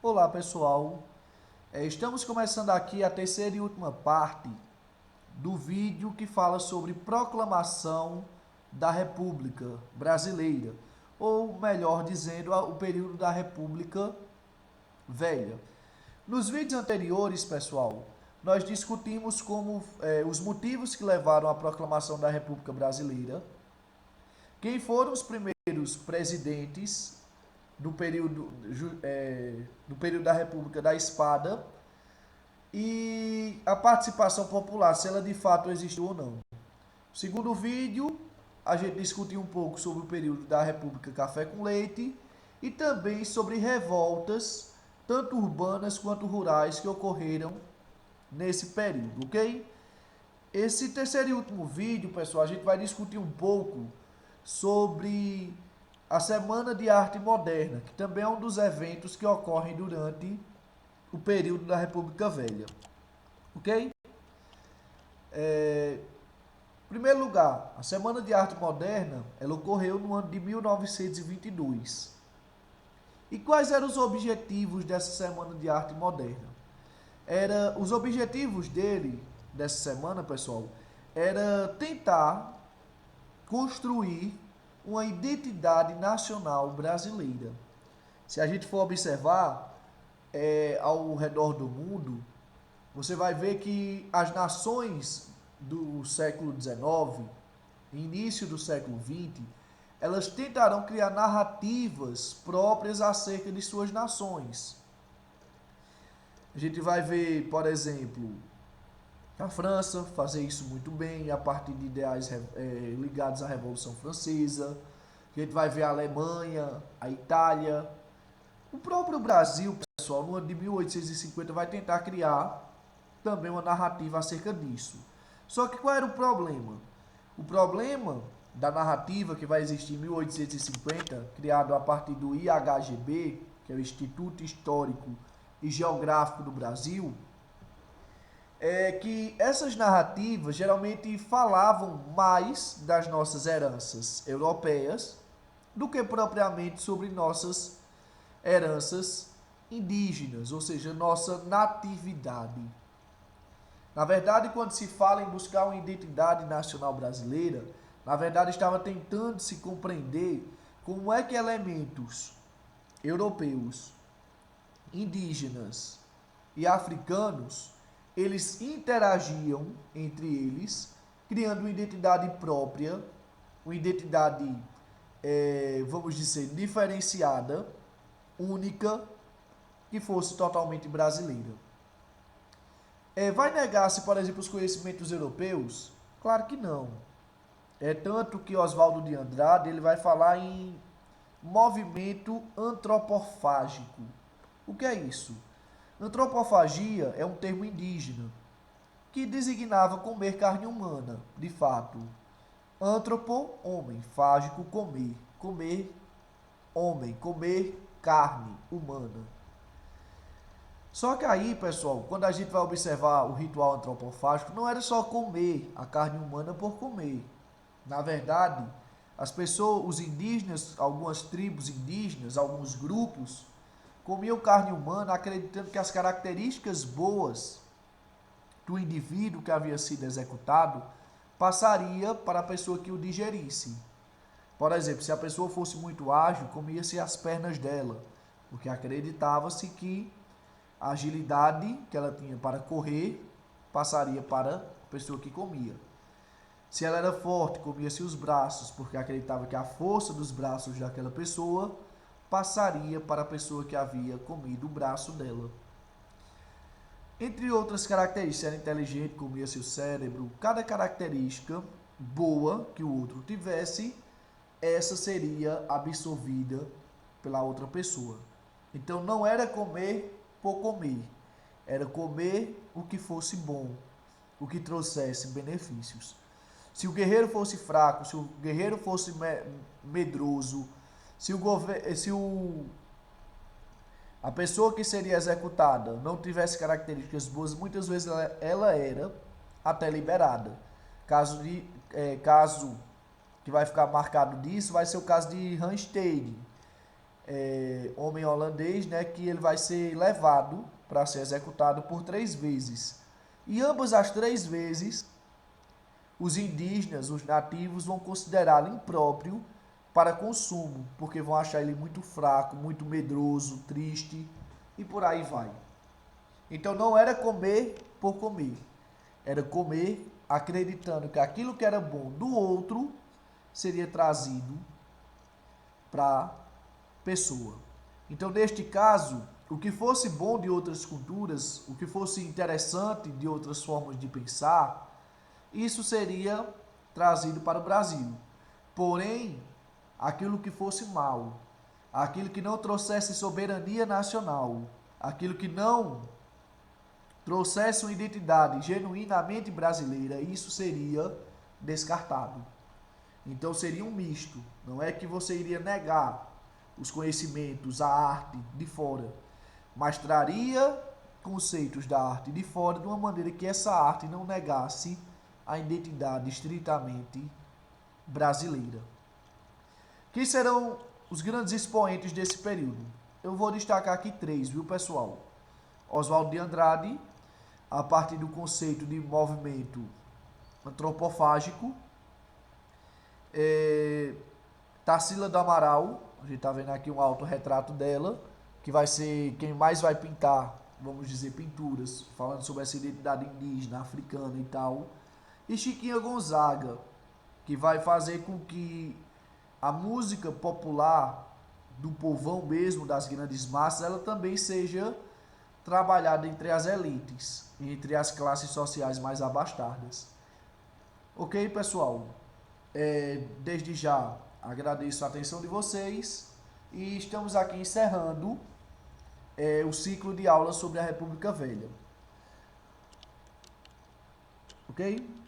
Olá pessoal, estamos começando aqui a terceira e última parte do vídeo que fala sobre proclamação da República Brasileira, ou melhor dizendo, o período da República Velha. Nos vídeos anteriores, pessoal, nós discutimos os motivos que levaram à proclamação da República Brasileira, quem foram os primeiros presidentes do período da República da Espada e a participação popular, se ela de fato existiu ou não. No segundo vídeo, a gente discutiu um pouco sobre o período da República Café com Leite e também sobre revoltas, tanto urbanas quanto rurais, que ocorreram nesse período, ok? Esse terceiro e último vídeo, pessoal, a gente vai discutir um pouco sobre a Semana de Arte Moderna, que também é um dos eventos que ocorrem durante o período da República Velha. Ok? Em primeiro lugar, a Semana de Arte Moderna ela ocorreu no ano de 1922. E quais eram os objetivos dessa Semana de Arte Moderna? Os objetivos dessa semana, pessoal, era tentar construir uma identidade nacional brasileira. Se a gente for observar ao redor do mundo, você vai ver que as nações do século XIX, início do século XX, elas tentarão criar narrativas próprias acerca de suas nações. A gente vai ver, por exemplo, a França fazer isso muito bem, a partir de ideais ligados à Revolução Francesa. A gente vai ver a Alemanha, a Itália. O próprio Brasil, pessoal, no ano de 1850, vai tentar criar também uma narrativa acerca disso. Só que qual era o problema? O problema da narrativa que vai existir em 1850, criado a partir do IHGB, que é o Instituto Histórico e Geográfico do Brasil, é que essas narrativas geralmente falavam mais das nossas heranças europeias do que propriamente sobre nossas heranças indígenas, ou seja, nossa natividade. Na verdade, quando se fala em buscar uma identidade nacional brasileira, na verdade estava tentando se compreender como é que elementos europeus, indígenas e africanos, eles interagiam entre eles, criando uma identidade própria, uma identidade, vamos dizer, diferenciada, única, que fosse totalmente brasileira. Vai negar-se, por exemplo, os conhecimentos europeus? Claro que não. É tanto que Oswaldo de Andrade ele vai falar em movimento antropofágico. O que é isso? Antropofagia é um termo indígena que designava comer carne humana, de fato. Antropo, homem, fágico, comer. Comer homem, comer carne humana. Só que aí, pessoal, quando a gente vai observar o ritual antropofágico, não era só comer a carne humana por comer. Na verdade, as pessoas, os indígenas, algumas tribos indígenas, alguns grupos, comiam carne humana acreditando que as características boas do indivíduo que havia sido executado passaria para a pessoa que o digerisse. Por exemplo, se a pessoa fosse muito ágil, comia-se as pernas dela, porque acreditava-se que a agilidade que ela tinha para correr passaria para a pessoa que comia. Se ela era forte, comia-se os braços, porque acreditava que a força dos braços daquela pessoa passaria para a pessoa que havia comido o braço dela. Entre outras características, se era inteligente, comia-se o cérebro. Cada característica boa que o outro tivesse, essa seria absorvida pela outra pessoa. Então não era comer por comer, era comer o que fosse bom, o que trouxesse benefícios. Se o guerreiro fosse fraco, se o guerreiro fosse medroso, a pessoa que seria executada não tivesse características boas, muitas vezes ela era até liberada. Caso que vai ficar marcado disso vai ser o caso de Randstad, homem holandês, né, que ele vai ser levado para ser executado por 3 vezes. E ambas as 3 vezes, os indígenas, os nativos, vão considerá-lo impróprio para consumo, porque vão achar ele muito fraco, muito medroso, triste e por aí vai. Então não era comer por comer, era comer acreditando que aquilo que era bom do outro seria trazido para a pessoa. Então, neste caso, o que fosse bom de outras culturas, o que fosse interessante de outras formas de pensar, isso seria trazido para o Brasil. Porém, aquilo que fosse mal, aquilo que não trouxesse soberania nacional, aquilo que não trouxesse uma identidade genuinamente brasileira, isso seria descartado. Então seria um misto. Não é que você iria negar os conhecimentos, a arte de fora, mas traria conceitos da arte de fora de uma maneira que essa arte não negasse a identidade estritamente brasileira. Quem serão os grandes expoentes desse período? Eu vou destacar aqui 3, viu, pessoal? Oswaldo de Andrade, a partir do conceito de movimento antropofágico. Tarsila do Amaral, a gente está vendo aqui um autorretrato dela, que vai ser quem mais vai pintar, vamos dizer, pinturas, falando sobre essa identidade indígena, africana e tal. E Chiquinha Gonzaga, que vai fazer com que a música popular do povão mesmo, das grandes massas, ela também seja trabalhada entre as elites, entre as classes sociais mais abastadas. Ok, pessoal? Desde já agradeço a atenção de vocês e estamos aqui encerrando o ciclo de aulas sobre a República Velha. Ok?